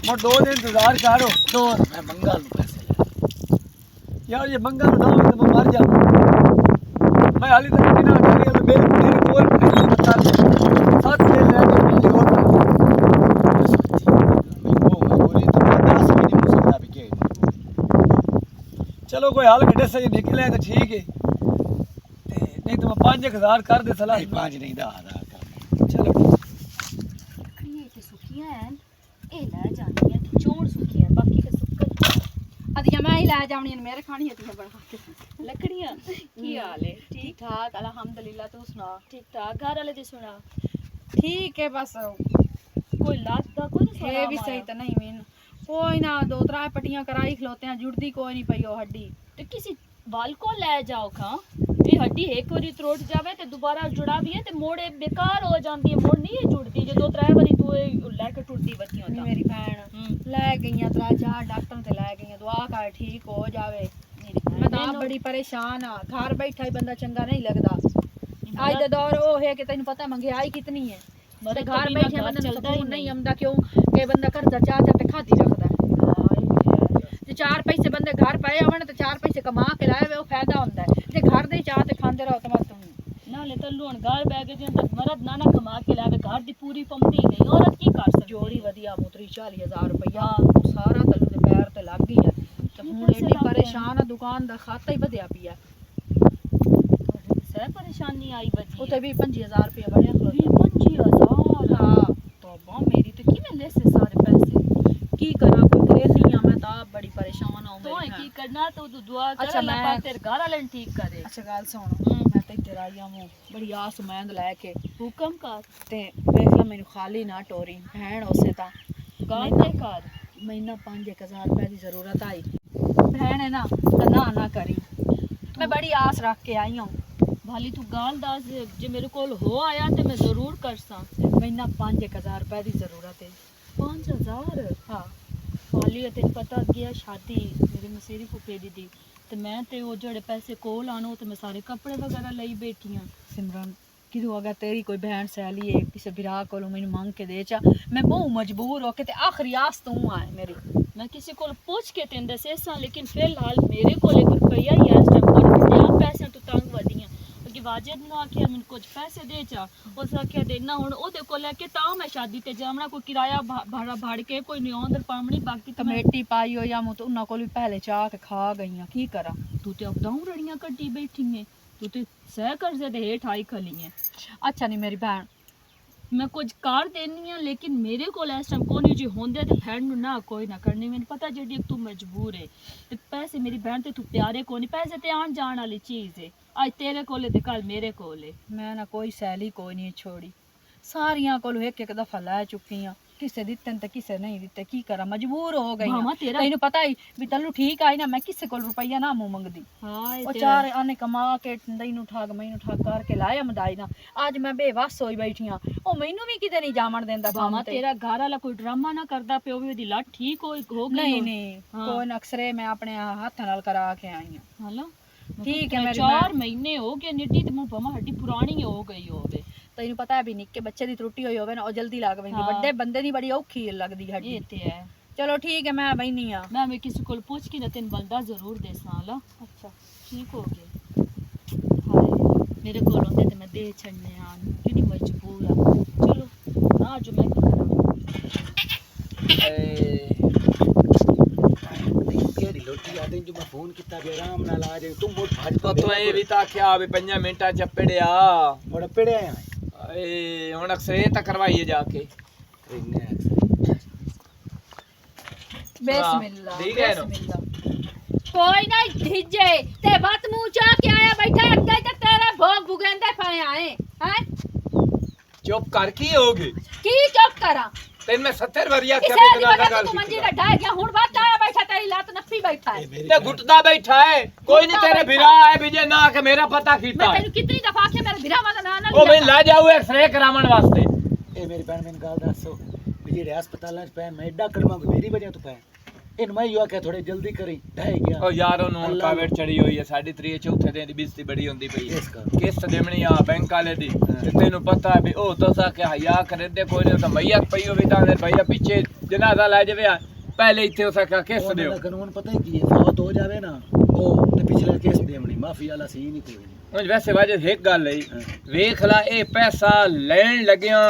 S4: मैं 2 दिन इंतजार करो तो मैं मंगा लूं पैसे यार ये मंगा ना हो तो मैं मर जाऊं मैं हाली तक बिना डाले मेरे कोल पैसे बता साथ ले ले तो मेरी और मैं बोली तो 10 मिनट में सकता भी के चलो कोई हाल घटे से निकले तो ठीक है नहीं तो मैं 5,000 कर दे सलाह 5 नहीं 10,000 कर चलो
S3: ये ते सुखियां हैं ए ले जानी है चोर सुखियां बाकी के सुक्कर
S2: अदिया मैं ही ला जावनी मेरे खानी है तुझे बना के
S3: लकड़ियां की हाल है
S2: ठीक ठाक अल्हम्दुलिल्लाह तू सुना
S3: ठीक ठाक घर वाले दी सुना
S2: ठीक है बस
S3: कोई लात दा कोई नहीं
S2: ये भी सही तो नहीं मीन कोई ना 2-3 पट्टियां कराई खलोते हैं जुड़दी कोई नहीं पई ओ हड्डी
S3: तो किसी बाल को ले जाओ खा ये हड्डी एक बारी त्रोट जावे ते दोबारा जुड़ा भी है ते मोड़े बेकार हो जाती है मोड़ नहीं है जुड़ती जो 2-3 बारी तू लेके टूटती बत्ती
S2: नहीं
S3: होता
S2: मेरी बहन ले गईयां 3-4 डॉक्टर ते ले गईयां दुआ कर ठीक हो जावे मैं तो आप बड़ी परेशान हाँ घर बैठा ही बंदा चंगा नहीं लगता आज का दौर वो है कि तेन पता महंगाई कितनी है
S3: मरे
S2: घर
S3: कभी
S2: बैठे
S3: ना घर
S2: बंदा
S3: चलता ही
S2: सुकून नहीं आंदा क्यों कि बंदा कर्जा चाह ते खाती रखदा है ਤੇ 4 ਪੈਸੇ ਬੰਦੇ ਘਰ ਪਏ ਆਵਣ ਤੇ 4 ਪੈਸੇ ਕਮਾ ਕੇ ਲਾਏ ਵੇ ਉਹ ਫਾਇਦਾ ਹੁੰਦਾ ਹੈ ਜੇ ਘਰ ਦੇ ਚਾਹ ਤੇ ਖਾਂਦੇ ਰਹੋ ਤਾਂ ਮਤ
S3: ਨਾਲੇ ਤੱਲੂ ਹੁਣ ਘਰ ਬੈ ਕੇ ਜਿੰਦਾ ਮਰਦ ਨਾਨਾ ਕਮਾ ਕੇ ਲਾਵੇ ਘਰ ਦੀ ਪੂਰੀ ਪੰਦੀ ਨਹੀਂ ਔਰਤ ਕੀ ਕਰ ਸਕਦੀ
S2: ਜੋੜੀ ਵਧੀਆ ਮੁਤਰੀ 40000 ਰੁਪਇਆ ਸਾਰਾ ਤੱਲੂ ਦੇ ਪੈਰ ਤੇ ਲੱਗ ਗਈ ਹੈ ਤੇ ਹੁਣ ਐਡੀ ਪਰੇਸ਼ਾਨ ਆ ਦੁਕਾਨ ਦਾ ਖਾਤਾ ਹੀ ਵਧਿਆ ਪਿਆ
S3: ਸਹਿ ਪਰੇਸ਼ਾਨੀ ਆਈ ਬਜੀ
S2: ਉੱਥੇ ਵੀ 25000 ਰੁਪਇਆ ਬਣਿਆ ਖਲੋਤਾ
S3: 25000
S2: ਹਾਂ
S3: ਤੋਬਾ ਮੇਰੀ ਤੇ ਕਿਵੇਂ ਲੈ ਸੇ ਸਾਰੇ ਪੈਸੇ
S2: ਕੀ ਕਰਾਂ ਕੋਈ ਕਰੇ ਨਹੀਂ ਆ ਮੈਂ ਤਾਂ ਆਪ ਬੜੀ ਪਰੇਸ਼ਾਨ ਹਾਂ
S3: ਤੂੰ ਕੀ ਕਰਨਾ ਤੂੰ ਦੁਆ ਕਰ
S2: ਅੱਛਾ,
S3: ਅੱਲਾਹ
S2: ਮੈਂ-
S3: ਪਾਕ ਤੇਰੇ ਘਰ ਵਾਲੇ ਨੂੰ ਠੀਕ ਕਰੇ
S2: ਅੱਛਾ ਗੱਲ ਸੁਣ ਮੈਂ ਤੇ ਇੱਧਰ ਆਈ ਹਾਂ ਬੜੀ ਆਸ ਉਮੀਦ ਲੈ ਕੇ
S3: ਹੁਕਮ ਕਰ
S2: ਤੇ ਵੇਖ ਲੈ ਮੈਨੂੰ ਖਾਲੀ ਨਾ ਟੋਰੀ ਭੈਣ ਉਸੇ ਤਾਂ
S3: ਗੱਲ ਤੇ ਕਰ
S2: ਮਹੀਨਾ 5000 ਰੁਪਏ ਦੀ ਜ਼ਰੂਰਤ ਆਈ ਭੈਣ ਹੈ ਨਾ ਤਾਂ ਨਾ ਕਰੀ ਮੈਂ ਬੜੀ ਆਸ ਰੱਖ ਕੇ ਆਈ ਹਾਂ
S3: ਭਾਲੀ ਤੂੰ ਗਾਲ ਦੱਸ ਜੇ ਮੇਰੇ ਕੋਲ ਹੋ ਆਇਆ ਤੇ ਮੈਂ ਜ਼ਰੂਰ ਕਰਸਾਂ
S2: ਮਹੀਨਾ 5000 ਰੁਪਏ ਦੀ ਜ਼ਰੂਰਤ ਹੈ
S3: 5000
S2: ਹਾਂ
S3: ਭਾਲੀ ਤੈਨੂੰ ਪਤਾ ਗਿਆ ਸ਼ਾਦੀ ਮੇਰੇ ਮਸੇਰੀ ਫੁੱਫੇ ਦੀ ਤੇ ਮੈਂ ਤੇ ਉਹ ਜਿਹੜੇ ਪੈਸੇ ਕੋਲ ਆਣੋ ਤੇ ਮੈਂ ਸਾਰੇ ਕੱਪੜੇ ਵਗੈਰਾ ਲਈ ਬੈਠੀ ਆਂ
S2: ਸਿਮਰਨ ਕਿਦੋਂ ਅਗਰ ਤੇਰੀ ਕੋਈ ਭੈਣ ਸਹੇਲੀ ਹੈ ਕਿਸੇ ਵਿਰਾ ਕੋਲੋਂ ਮੈਨੂੰ ਮੰਗ ਕੇ ਦੇ ਚਾ ਮੈਂ ਬਹੁਤ ਮਜਬੂਰ ਹੋ ਕੇ ਤੇ ਆਖਰੀ ਆਸ ਤੂੰ ਆਏ ਮੇਰੀ
S3: ਮੈਂ ਕਿਸੇ ਕੋਲ ਪੁੱਛ ਕੇ ਤੈਨੂੰ ਦੱਸਿਆ ਲੇਕਿਨ ਫਿਲਹਾਲ ਮੇਰੇ ਕੋਲ ਇੱਕ ਰੁਪਈਆ ਹੀ ਹੈ ਇਸ ਟਾਈਮ ਔਰ ਮੈਂ ਪੈਸਿਆਂ ਤੋਂ ਤੰਗ ਵਧੀਆਂ ਕਿ ਵਾਜਦ ਨੂੰ ਆਖਿਆ ਮੈਨੂੰ ਕੁਝ ਪੈਸੇ ਦੇ ਚਾ ਉਸ ਆਖਿਆ ਦੇਣਾ ਹੁਣ ਉਹਦੇ ਕੋਲ ਲੈ ਕੇ ਤਾਂ ਮੈਂ ਸ਼ਾਦੀ ਤੇ ਜਾਵਣਾ ਕੋਈ ਕਿਰਾਇਆ ਭਾੜਾ ਭਾੜ ਕੇ ਕੋਈ ਨਿਉਂਦਰ ਪਾਵਣੀ ਬਾਕੀ ਤਾਂ
S2: ਕਮੇਟੀ ਪਾਈ ਹੋ ਜਾਂ ਮੈਂ ਤਾਂ ਉਹਨਾਂ ਕੋਲ ਵੀ ਪਹਿਲੇ ਚਾਹ ਕੇ ਖਾ ਗਈਆਂ ਕੀ ਕਰਾਂ
S3: ਤੂੰ ਤੇ ਅਬਦਾਉ ਰੜੀਆਂ ਕੱਟੀ ਬੈਠੀ ਹੈ ਤੂੰ ਤੇ ਸਹਿ ਕਰਜ਼ੇ ਦੇ ਹੇਠ ਆਈ ਖਲੀ ਹੈ
S2: ਅੱਛਾ ਨਹੀਂ ਮੇਰੀ ਭੈਣ
S3: ਮੈਂ ਕੁਝ ਕਰ ਦੇਣੀ ਆ ਲੇਕਿਨ ਮੇਰੇ ਕੋਲ ਇਸ ਟਾਈਮ ਕੋਈ ਜੀ ਹੁੰਦੇ ਤੇ ਭੈਣ ਨੂੰ ਨਾ ਕੋਈ ਨਾ ਕਰਨੀ ਮੈਨੂੰ ਪਤਾ ਜਿਹੜੀ ਤੂੰ ਮਜਬੂਰ ਹੈ ਤੇ ਪੈਸੇ ਮੇਰੀ ਭੈਣ ਤੇ ਤੂੰ ਪਿਆਰੇ ਕੋਈ ਨਹੀਂ ਪੈਸੇ ਤੇ ਆਣ ਜਾਣ ਵਾਲੀ ਚੀਜ਼ ਹੈ ਅੱਜ ਤੇਰੇ ਕੋਲੇ ਤੇ ਕੱਲ ਮੇਰੇ ਕੋਲੇ
S2: ਮੈਂ ਨਾ ਕੋਈ ਸਹੇਲੀ ਕੋਈ ਨਹੀਂ ਛੋੜੀ ਸਾਰੀਆਂ ਕੋਲ ਇੱਕ ਦਫਾ ਲੈ ਚੁੱਕੀ ਆ ਕਿਸੇ ਦਿੱਤੇ ਤੇ ਕਿਸੇ ਨਹੀਂ ਦਿੱਤੇ ਕੀ ਕਰਾਂ ਮਜਬੂਰ ਹੋ ਗਈ
S3: ਮਾਮਾ ਤੇਰਾ
S2: ਤੈਨੂੰ ਪਤਾ ਹੀ ਵੀ ਤੈਨੂੰ ਠੀਕ ਆਈ ਨਾ ਮੈਂ ਕਿਸੇ ਕੋਲ ਰੁਪਈਆ ਨਾ ਮੂੰਹ ਮੰਗਦੀ
S3: ਹਾਏ
S2: ਉਹ ਚਾਰ ਆਨੇ ਕਮਾ ਕੇ ਤੈਨੂੰ ਠੱਗ ਮੈਨੂੰ ਠੱਗ ਕਰਕੇ ਲਾਇਆ ਮਦਾਈ ਨਾ ਅੱਜ ਮੈਂ ਬੇਵੱਸ ਹੋਈ ਬੈਠੀ ਆ ਉਹ ਮੈਨੂੰ ਵੀ ਕਿਤੇ ਨਹੀਂ ਜਾਮਣ ਦਿੰਦਾ
S3: ਮਾਮਾ ਤੇਰਾ ਘਰ ਵਾਲਾ ਕੋਈ ਡਰਾਮਾ ਨਾ ਕਰਦਾ ਪਿਓ ਵੀ ਉਹਦੀ ਲੱਤ ਠੀਕ ਹੋ ਗਈ
S2: ਨਹੀਂ ਕੋਈ ਨਕਸਰੇ ਮੈਂ ਆਪਣੇ ਹੱਥ ਨਾਲ ਕਰਾ ਕੇ ਆਈ ਆ
S3: ਹਲਾ
S2: ਠੀਕ ਹੈ ਮੇਰੀ
S3: 4 ਮਹੀਨੇ ਹੋ ਗਏ ਨਿੱਟੀ ਤੇ ਮੂੰਹ ਭਮਾ ਹੱਡੀ ਪੁਰਾਣੀ ਹੋ ਗਈ ਹੋਵੇ
S2: ਤੈਨੂੰ ਪਤਾ ਹੈ ਵੀ ਨਿੱਕੇ ਬੱਚੇ ਦੀ ਤਰੁੱਟੀ ਹੋਈ ਹੋਵੇ ਨਾ ਉਹ ਜਲਦੀ ਲੱਗ ਪੈਂਦੀ
S3: ਹਾਂ।
S2: ਵੱਡੇ ਬੰਦੇ ਦੀ ਬੜੀ ਔਖੀ ਲੱਗਦੀ ਹੱਡੀ
S3: ਇਹ ਤੇ ਹੈ
S2: ਚਲੋ ਠੀਕ ਹੈ ਮੈਂ ਬੈਣੀ ਆ
S3: ਮੈਂ ਵੀ ਕਿਸੇ ਕੋਲ ਪੁੱਛ ਕੇ ਨਾ ਤੈਨੂੰ ਬਲਦਾ ਜ਼ਰੂਰ ਦੇਸਾਂ ਹਲਾ
S2: ਅੱਛਾ
S3: ਠੀਕ ਹੋ ਗਏ ਹਾਏ ਮੇਰੇ ਕੋਲ ਹੁੰਦੇ ਤੇ ਮੈਂ ਦੇ ਛੱਡਨੇ ਆ ਕਿੰਨੀ ਮਜਬੂਰ ਆ ਚਲੋ ਆ ਜੋ ਮੈਂ ਕੀ ਕਰਾਂ
S4: ਕਿਹੜੀ ਲੋਟੀ ਆ ਤੈਨੂੰ ਮੈਂ ਫੋਨ ਕੀਤਾ ਵੀ ਆਰਾਮ ਨਾਲ ਆ ਜਾਏ ਤੂੰ ਮੋਟ ਭੱਜ
S1: ਤੂੰ ਇਹ ਵੀ ਤਾਂ ਆਖਿਆ ਵੀ 5 ਮਿੰਟਾਂ ਚ ਪੜਿਆ
S4: ਬੜਾ ਪੜਿਆ ਆ
S1: ਏ ਹੁਣ ਅਕਸਰੇ ਤਾਂ ਕਰਵਾਈਏ ਜਾ ਕੇ
S2: ਬਿਸਮਿਲ੍ਲਾ
S1: ਠੀਕ ਹੈ ਨਾ?
S2: ਕੋਈ ਨਾ ਢਿੱਜੇ ਤੇ ਬਤ ਮੂੰਹ ਚਾ ਕੇ ਆਇਆ ਬੈਠਾ ਅੱਗੇ ਤੇ ਤੇਰੇ ਭੋਗ ਭੁਗੰਦੇ ਪਏ ਆਏ ਹੈ
S1: ਚੁੱਪ ਕਰ ਕੀ ਹੋਗੇ
S2: ਕੀ ਚੁੱਪ ਕਰਾਂ
S1: ਤੈਨੂੰ ਮੈਂ 70 ਵਾਰੀ ਆਖਿਆ
S2: ਕਿਸੇ
S1: ਵੀ
S2: ਦੀ
S1: ਗੱਲ
S2: ਵਜ੍ਹਾ
S1: ਗੱਲ
S2: ਤੂੰ ਮੰਜੀ ਦਾ ਢਾਹ ਗਿਆ ਹੁਣ ਬਾਤ ਆਇਆ ਬੈਠਾ ਤੇਰੀ ਲੱਤ ਨੱਫੀ ਬੈਠਾ ਹੈ
S1: ਤੇ ਗੁੱਟਦਾ ਬੈਠਾ ਹੈ ਕੋਈ ਨਹੀਂ ਤੇਰੇ ਵਿਰਾ ਹੈ ਵੀ ਜੇ ਨਾ ਕਿ ਮੇਰਾ ਪਤਾ ਕੀਤਾ
S2: ਮੈਂ
S1: ਹੈ
S2: ਤੈਨੂੰ ਕਿਤਨੀ ਦਫਾ ਆਖਿਆ ਮੇਰੇ ਵਿਰਾਵਾਂ ਦਾ ਨਾਂ ਨਾ
S1: ਉਹ ਮੈਨੂੰ ਲੈ ਜਾਊ ਐਕਸਰੇ ਕਰਾਉਣ ਵਾਸਤੇ
S4: ਇਹ ਮੇਰੀ ਭੈਣ ਮੈਨੂੰ ਗੱਲ ਦੱਸੋ ਵੀ ਜਿਹੜੇ ਹਸਪਤਾਲਾਂ 'ਚ ਪੈ ਮੈਂ ਐਡਾ ਕੜਮਾ ਮੇਰੀ ਵਜ੍ਹਾ ਤੋਂ ਪੈ ਇਹਨੂੰ ਮੈਂ ਯੋ ਆਖਿਆ ਥੋੜੇ ਜਲਦੀ ਕਰੀ ਢਹਿ ਗਿਆ
S1: ਉਹ ਯਾਰ ਉਹਨੂੰ ਹੁਣ
S4: ਅੱਲਾ
S1: ਕਾਵੇਟ ਚੜੀ ਹੋਈ ਹੈ ਸਾਡੀ ਤਰੀਏ ਚੌਥੇ ਦਿਨ ਦੀ ਬਿਸਤੀ ਬੜੀ ਹੁੰਦੀ ਪਈ ਹੈ
S4: ਇਸ ਕਰ
S1: ਕਿਸ਼ਤ ਦੇਣੀ ਆ ਬੈਂਕ ਵਾਲੇ ਦੀ ਤੇ ਤੈਨੂੰ ਪਤਾ ਹੈ ਵੀ ਉਹ ਤੋਸਾ ਕਿ ਹਯਾ ਕਰੇ ਦੇ ਕੋਈ ਨਹੀਂ ਤਾਂ ਮਈਅਤ ਪਈ ਹੋਵੇ ਤਾਂ ਦੇ ਭਈਆ ਪਿੱਛੇ ਜਨਾਜ਼ਾ ਲੈ ਜਾਵੇ ਆ ਪਹਿਲੇ ਇੱਥੇ ਉਸਾ ਕਿ ਕਿਸ਼ਤ
S4: ਉਹਨਾਂ
S1: ਦਿਓ
S4: ਦਾ ਕਾਨੂੰਨ ਪਤਾ ਹੀ ਕੀ ਹੈ ਫੌਤ ਹੋ ਜਾਵੇ ਨਾ ਉਹ ਤੇ ਪਿਛਲੇ ਕੇਸ ਦੇਵਣੀ ਮਾਫੀ ਵਾਲਾ ਸੀ ਨਹੀਂ ਕੋਈ ਨਹੀਂ
S1: ਹੁਣ ਵੈਸੇ ਵਾਜੇ ਇੱਕ ਗੱਲ ਹੈ ਵੇਖ ਲੈ ਇਹ ਪੈਸਾ ਲੈਣ ਲੱਗਿਆ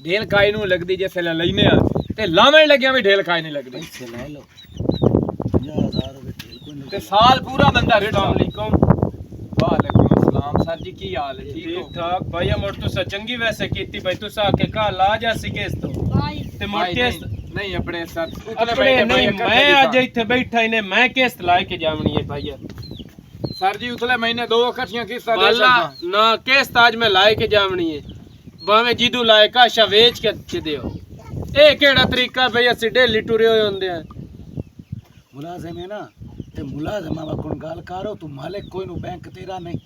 S1: ਢੇਲ ਕਾਈ ਨੂੰ ਲੱਗਦੀ ਜਿਵੇਂ ਲੈਨੇ ਆ ਤੇ ਲਾਵਣ ਲੱਗਿਆ ਵੀ ਢੇਲ ਕਾਈ ਨਹੀਂ ਲੱਗਦੀ
S4: ਪੈਸੇ ਲੈ ਲਓ 50000 ਰੁਪਏ ਬਿਲਕੁਲ ਨਹੀਂ
S1: ਤੇ ਸਾਲ ਪੂਰਾ ਬੰਦਾ ਰਿਟਾ
S5: अस्सलाम
S1: ਵਾਲੇਕੁਮ ਅਸਲਾਮ ਸਰ ਜੀ ਕੀ ਹਾਲ ਹੈ ਠੀਕ
S5: ठीक
S1: ਹੋ
S5: ठाक भाई मोट तुसा चंगी वैसे कीती भाई तुसा आके कहा ला जासी केस तो ते
S1: भाई
S5: मोटे
S1: नहीं अपने सर
S5: अपने नहीं मैं आज इथे बैठा ही ने मैं किस्त ला के जावनी है भाई
S1: सर जी उतले महीने दो इकट्ठियां किस्तां दे
S5: वाला
S1: सकदा
S5: ना किस्त आज मैं लाए के जावनी है भावे जिदू लाए काशा बेच के दियो ए केड़ा तरीका भई असि डेली टुरे होए हुंदे हैं
S4: ਮੁਲਾਜ਼ਮ ਹੈ ਨਾ ਤੇ ਮੁਲਾਜ਼ਮਾਂ ਵਾਕਣ ਗੱਲ ਕਰੋ ਤੂੰ ਮਾਲਕ ਕੋਈ ਨੂੰ ਬੈਂਕ ਤੇਰਾ ਨਹੀਂ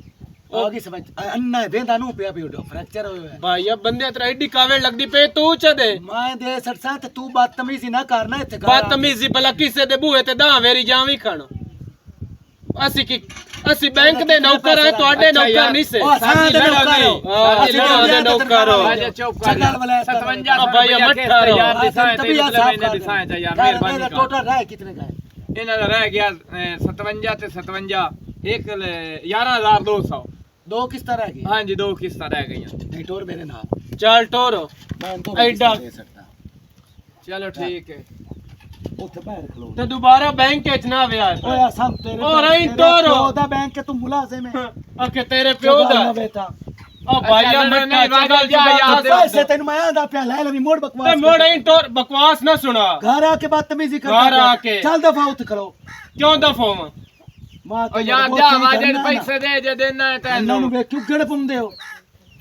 S4: ਆ ਗਈ ਸਮਝ ਅੰਨਾ ਦੇਂਦਾ ਨੂੰ ਪਿਆ ਪਿਓ ਫ੍ਰੈਕਚਰ ਹੋਇਆ
S5: भाई अब बंदे तेरा एडी कावे लगदी पे तू चदे
S4: ਮੈਂ ਦੇ ਸੜਸਾਂ ਤੇ ਤੂੰ ਬਦਤਮੀਜ਼ੀ ਨਾ ਕਰਨਾ ਇੱਥੇ
S5: बदतमीजी भला किसे दे बूहे ते दां वेरी जावी खानो ਅਸੀਂ ਬੈਂਕ ਦੇ ਨੌਕਰ ਆ ਤੁਹਾਡੇ ਨੌਕਰ ਨਹੀਂ ਸੇ
S4: ਉਹ ਸਾਂ ਦੇ ਨੌਕਰ ਹੋ
S5: ਅਸੀਂ ਦੇ ਨੌਕਰ ਹੋ
S1: राजा चौक कर
S4: चगल वाला
S1: 57
S5: भाई, मत ठहरो।
S1: यार दिसाए ते मतलब मैंने दिसाए था यार मेहरबानी कर
S4: टोटल है कितने का है
S1: ਇਹਨਾਂ ਦਾ ਰਹਿ ਗਿਆ 57 ਤੇ 57 ਇੱਕ 11200
S4: दो किस्ता रह गई
S1: ਹਾਂਜੀ ਦੋ ਕਿਸ਼ਤਾਂ ਰਹਿ ਗਈਆਂ
S4: नहीं टोर मेरे नाल
S5: ਚੱਲ ਟੋਰੋ
S4: मैं तो
S5: ਐਡਾ।
S4: दे सकता
S1: ਚਲੋ ਠੀਕ ਹੈ
S4: ਉੱਥੇ ਬਾਹਰ ਖਲੋ
S5: ਤੇ ਦੁਬਾਰਾ ਬੈਂਕ ਵਿੱਚ ਨਾ ਵਿਆਹ
S4: ਓਏ ਸਮ ਤੇਰੇ
S5: ਓ ਰਹੀ ਟੋਰੋ
S4: ਉਹਦਾ ਬੈਂਕ ਕੇ ਤੂੰ ਮੁਲਾਜ਼ਮ ਹੈ
S5: ਆਖੇ ਤੇਰੇ ਪਿਓ ਦਾ
S4: ਬੇਟਾ
S5: ਆ ਭਾਈਆ
S1: ਅੱਛਾ,
S5: ਮੱਟਾ
S1: ਨਹੀਂ,
S5: ਚਗਲ
S1: ਜਾ,
S5: ਜੁਗਾ
S1: ਯਾਰ,
S5: ਤੇ
S4: पैसे तेन मैं आंदा पिया ले लवी मोड़
S5: ਤੇ
S4: बकवास
S5: ਮੋੜ ਐਂ ਟੋਰ ਬਕਵਾਸ ਨਾ ਸੁਣਾ
S4: घर आके बदतमीजी कर
S5: घर आके।
S4: चल दफा उठ खलो
S5: ਕਿਉਂ ਦਫਾਵਾਂ
S4: मां
S1: ਓ ਯਾਰ ਜਾ ਵਾਜੇ ਪੈਸੇ ਦੇ ਜੇ ਦੇਣਾ ਹੈ
S4: ਇਹਨਾਂ
S1: ਤੈਨੂੰ
S4: ਨੂੰ ਵੇਖ ਕਿਉਂ ਗੜ ਪੁੰਦੇ ਹੋ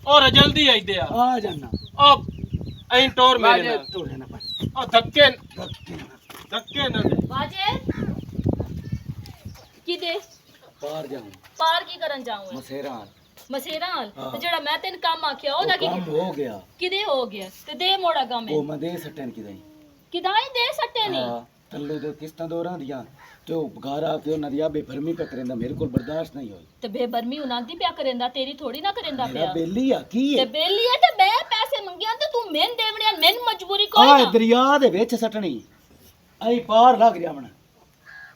S5: ਔਰ ਜਲਦੀ ਆਈਦੇ ਆ
S4: ਆ ਜਾਨਾ
S5: ਆ ਐਂ ਟੋਰ ਮੇਰੇ ਨਾਲ
S4: ਤੋੜੇ ਨਾ ਪਾ
S5: ਆ ਧੱਕੇ ਨਾ ਦੇ
S3: ਬਾਜੇ ਕਿਦੇ
S4: ਪਾਰ ਜਾਉਂ
S3: ਪਾਰ ਕੀ ਕਰਨ ਜਾऊं
S4: ਮਸੇਰਾਂ
S3: ਮਸੇਰਾਂ
S4: ਹਾਂ।
S3: ਤੇ ਜਿਹੜਾ ਮੈਂ ਤੈਨੂੰ ਕੰਮ ਆਖਿਆ ਉਹਦਾ ਕੀ
S4: ਕੰਮ ਹੋ ਗਿਆ
S3: ਕਿਦੇ ਹੋ ਗਿਆ ਤੇ ਦੇ ਮੋੜਾ ਗਾ ਮੈਂ
S4: ਉਹ ਮੈਂ ਦੇ ਸੱਟਣ ਕਿਦਾਂ
S3: ਕਿਦਾਂ ਹੀ ਦੇ ਸੱਟੇ ਨਹੀਂ
S4: ਹਾਂ ਤੱਲੂ ਦੇ ਕਿਸ਼ਤਾਂ ਦੋਰਾਂ ਦੀਆਂ ਤੇ ਉਹ ਘਰ ਆ ਕੇ ਉਹਨਾਂ ਦੀ ਆ ਬੇਫਰਮੀ ਪੈ ਕਰੇਂਦਾ ਮੇਰੇ ਕੋਲ ਬਰਦਾਸ਼ਤ ਨਹੀਂ ਹੋਈ
S3: ਤੇ ਬੇਬਰਮੀ ਉਹਨਾਂ ਦੀ ਪਿਆ ਕਰੇਂਦਾ ਤੇਰੀ ਥੋੜੀ ਨਾ ਕਰੇਂਦਾ
S4: ਮੇਰਾ
S3: ਪਿਆ
S4: ਬੇਲੀ ਆ ਕੀ
S3: ਤੇ
S4: ਹੈ
S3: ਬੇਲੀ ਹੈ ਤੇ ਮੈਂ ਪੈਸੇ ਮੰਗਿਆ ਤੇ ਤੂੰ ਮੈਨੂੰ ਦੇਵਣਿਆ ਮੈਨੂੰ ਮਜਬੂਰੀ ਕੋਈ
S4: ਆ
S3: ਨਾ
S4: ਦਰਿਆ ਦੇ ਵਿੱਚ ਸੱਟਣੀ ਆਈ ਪਾਰ ਲੱਗ ਜਾਵਣਾ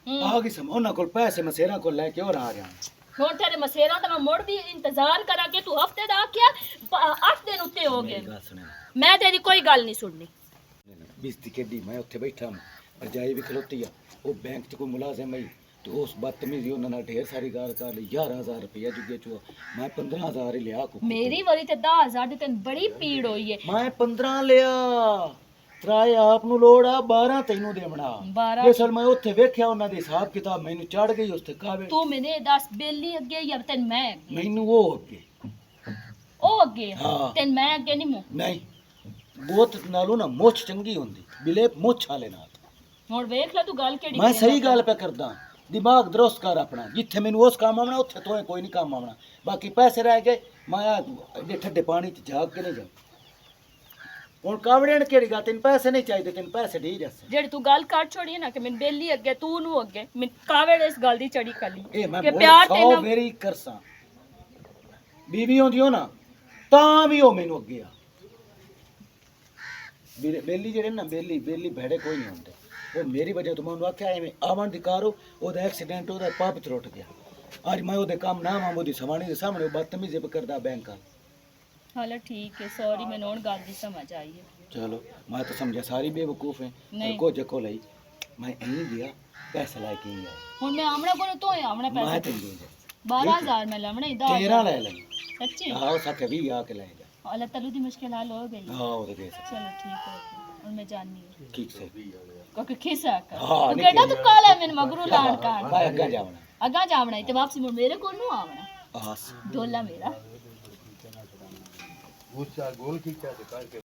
S3: ਹੂੰ।
S4: ਆ ਗਈ ਸਮ ਉਹਨਾਂ ਕੋਲ ਪੈਸੇ ਮਸੇਰਾਂ ਕੋਲ ਲੈ ਕੇ ਹੋਰ ਆ ਗਿਆ
S3: ਹੁਣ ਤੇਰੇ ਮਸੇਰਾ ਤਾਂ ਮੈਂ ਮੁੜ ਵੀ ਇੰਤਜ਼ਾਰ ਕਰਾਂ ਕਿ ਤੂੰ ਹਫਤੇ ਦਾ ਆਖਿਆ 8 ਦਿਨ ਉੱਤੇ ਹੋ ਗਏ
S4: ਗੱਲ ਸੁਣੇ
S3: ਮੈਂ ਤੇਰੀ ਕੋਈ ਗੱਲ ਨਹੀਂ ਸੁਣਨੀ
S4: ਬਿਸਤੀ ਕਿੱਡੀ ਮੈਂ ਉੱਥੇ ਬੈਠਾ ਹਾਂ ਰਜਾਈ ਵੀ ਖਲੋਤੀ ਆ ਉਹ ਬੈਂਕ 'ਚ ਕੋਈ ਮੁਲਾਜ਼ਮ ਹੈ ਤੇ ਉਸ ਬਦਤਮੀਜ਼ੀ ਉਹਨਾਂ ਨਾਲ ਢੇਰ ਸਾਰੀ ਗੱਲ ਕਰ ਲਈ 11000 ਰੁਪਇਆ ਜੁਗੇ ਚੋ ਮੈਂ 15000 ਹੀ ਲਿਆ ਕੋ
S3: ਮੇਰੀ ਵਾਰੀ ਤੇ 10000 ਦੀ ਤੈਨੂੰ ਬੜੀ ਪੀੜ ਹੋਈ ਏ
S4: ਮੈਂ 15 ਲਿਆ ਤਰਾਏ ਆਪ ਨੂੰ ਲੋੜ ਆ 12 ਤੈਨੂੰ ਦੇਵਣਾ
S3: 12
S4: ਜੇ ਸਰ ਮੈਂ ਉੱਥੇ ਵੇਖਿਆ ਉਹਨਾਂ ਦੇ ਹਿਸਾਬ ਕਿਤਾਬ ਮੈਨੂੰ ਚੜ ਗਈ ਉਸ ਤੇ ਕਾਵੇ
S3: ਤੂੰ ਮੈਨੇ 10 ਬੇਲੀ ਅੱਗੇ ਜਾਂ ਤੈਨੂੰ ਮੈਂ ਅੱਗੇ
S4: ਮੈਨੂੰ ਉਹ ਅੱਗੇ
S3: ਉਹ ਅੱਗੇ
S4: ਹਾਂ।
S3: ਤੈਨੂੰ ਮੈਂ ਅੱਗੇ ਨਹੀਂ ਮੂੰ
S4: ਨਹੀਂ ਬਹੁਤ ਨਾਲੋਂ ਨਾ ਮੁੱਛ ਚੰਗੀ ਹੁੰਦੀ ਬਿਲੇ ਮੁੱਛ ਵਾਲੇ ਨਾਲ
S3: ਹੁਣ ਵੇਖ ਲੈ ਤੂੰ ਗੱਲ ਕਿਹੜੀ
S4: ਮੈਂ
S3: ਕਰਦਾ
S4: ਸਹੀ ਗੱਲ ਪੇ ਕਰਦਾ ਦਿਮਾਗ ਦਰੁਸਤ ਕਰ ਆਪਣਾ ਜਿੱਥੇ ਮੈਨੂੰ ਉਸ ਕੰਮ ਆਉਣਾ ਉੱਥੇ ਤੋਂ ਕੋਈ ਨਹੀਂ ਕੰਮ ਆਉਣਾ ਬਾਕੀ ਪੈਸੇ ਰਹਿ ਗਏ ਮੈਂ ਜੇ ਠੱਡੇ ਪਾਣੀ ਚ ਜਾਗ ਕੇ ਨਹੀਂ ਜਾ ਹੁਣ ਕਾਵੜਿਆਂ ਕਿਹੜੀ ਗੱਲ ਤੈਨੂੰ ਪੈਸੇ ਨਹੀਂ ਚਾਹੀਦੇ ਤੈਨੂੰ ਪੈਸੇ ਦੇ ਹੀ ਦੱਸ
S3: ਜਿਹੜੀ ਤੂੰ ਗੱਲ ਕਰ ਛੋੜੀ ਹੈ ਨਾ ਕਿ ਮੈਨੂੰ ਬੇਲੀ ਅੱਗੇ ਤੂੰ ਨੂੰ ਅੱਗੇ ਮੈਂ ਕਾਵੇ ਇਸ ਗੱਲ ਦੀ ਚੜੀ ਕਲੀ
S4: ਇਹ ਮੈਂ
S3: ਕਿ ਪਿਆਰ ਤੇ
S4: ਸੌ
S3: ਨਾ
S4: ਮੇਰੀ ਕਰਸਾਂ ਬੀਵੀ ਹੁੰਦੀ ਹੋ ਨਾ ਤਾਂ ਵੀ ਉਹ ਮੈਨੂੰ ਅੱਗੇ ਆ ਬੇਲੀ ਜਿਹੜੇ ਨਾ ਬੇਲੀ ਭੇੜੇ ਕੋਈ ਨਹੀਂ ਹੁੰਦੇ ਉਹ ਮੇਰੀ ਵਜ੍ਹਾ ਤੋਂ ਮੈਂ ਉਹਨੂੰ ਆਖਿਆ ਐਵੇਂ ਆਵਣ ਦੀ ਕਾਰੋ ਉਹਦਾ ਐਕਸੀਡੈਂਟ ਉਹਦਾ ਪੱਪ ਤਰੁੱਟ ਗਿਆ ਅੱਜ ਮੈਂ ਉਹਦੇ ਕੰਮ ਨਾ ਮਾਂ ਉਹਦੀ ਸਵਾਣੀ ਦੇ ਸਾਹਮਣੇ ਉਹ ਬਦਤਮੀਜ਼ੀ ਕਰਦਾ ਬੈਂਕ ਆ
S3: ਹਾਲਾ ਠੀਕ ਹੈ ਸੌਰੀ ਮੈਨੂੰ ਹੁਣ ਗੱਲ ਦੀ ਸਮਝ ਆਈ ਹੈ
S4: चलो मैं तो समझा सारी बेवकूफ है
S3: नहीं।
S4: को जको लाई मैं यहीं गया पैसा ला के आया
S3: ਹੁਣ ਮੈਂ ਆਮਣਾ ਕੋਲ ਤੋਂ ਆਮਣਾ
S4: मैं
S3: ਪੈਸੇ
S4: तेन दे
S3: 12000 ਮੈਂ ਲਵਣਾ ਇਦਾਂ
S4: 13 ले ले
S3: ਸੱਚੀ
S4: हां साथे 20 आके ले जा
S3: ਅੱਲਾਹ ਤਲੂ ਦੀ ਮੁਸ਼ਕਿਲ ਹੱਲ ਹੋ ਗਈ
S4: हां वो दे सकते
S3: ਚਲੋ ਠੀਕ ਹੈ ਹੁਣ ਮੈਂ ਜਾਣੀ ਹੈ
S4: ठीक से
S3: ਕਿਉਂਕਿ ਖਿਸਾ ਕਰ
S4: ਹਾਂ,
S3: ਤੂੰ
S4: ਨਹੀਂ
S3: ਕਿਹੜਾ ਤੂੰ ਕਾਲਾ ਮੈਨੂੰ ਮਗਰੂ ਲਾਣ ਕਾਣ
S4: मैं अग्गा जावना
S3: ਅੱਗਾ ਜਾਵਣਾ ਤੇ ਵਾਪਸ ਮੁੜ ਮੇਰੇ ਕੋਲ ਨੂੰ ਆਵਣਾ
S4: आस
S3: ਢੋਲਾ ਮੇਰਾ